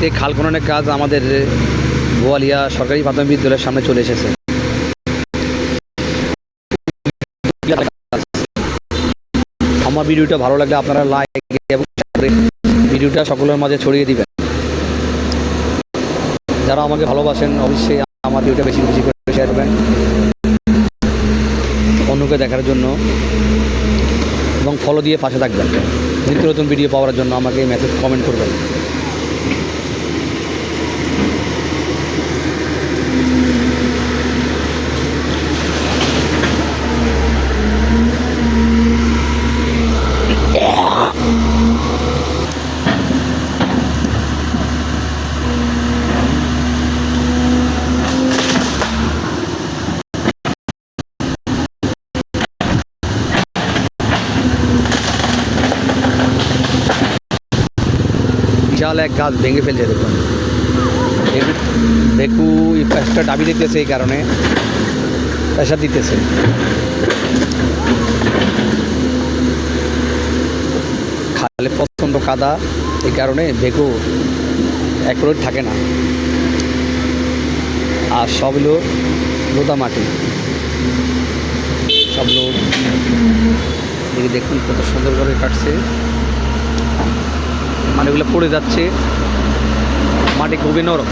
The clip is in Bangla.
আজকে খাল খননের কাজ আমাদের বোয়ালিয়া সরকারি প্রাথমিক বিদ্যালয়ের সামনে চলে এসেছে। আমার ভিডিওটা ভালো লাগলে আপনারা লাইক এবং ভিডিওটা সকলের মাঝে ছড়িয়ে দিবেন। যারা আমাকে ভালোবাসেন অবশ্যই আমার ভিডিওটা বেশি বেশি করে শেয়ার করবেন অন্যকে দেখার জন্য, এবং ফলো দিয়ে পাশে থাকবেন। নিত্য নতুন ভিডিও পাওয়ার জন্য আমাকে মেসেজ কমেন্ট করবেন। বিশাল এক গাছ ভেঙে ফেলছে দেখুন। ভেকু একটা দাবি দিতেছে, এই কারণে প্রেশার দিতেছে। খালে প্রচণ্ড কাদা, এই কারণে ভেকু অ্যাকুরেট থাকে না, আর সব হলো লোদা মাটি, সব লোক দেখুন কত সুন্দর করে কাটছে। মানে এগুলো পড়ে যাচ্ছে, মাটি খুবই নরম।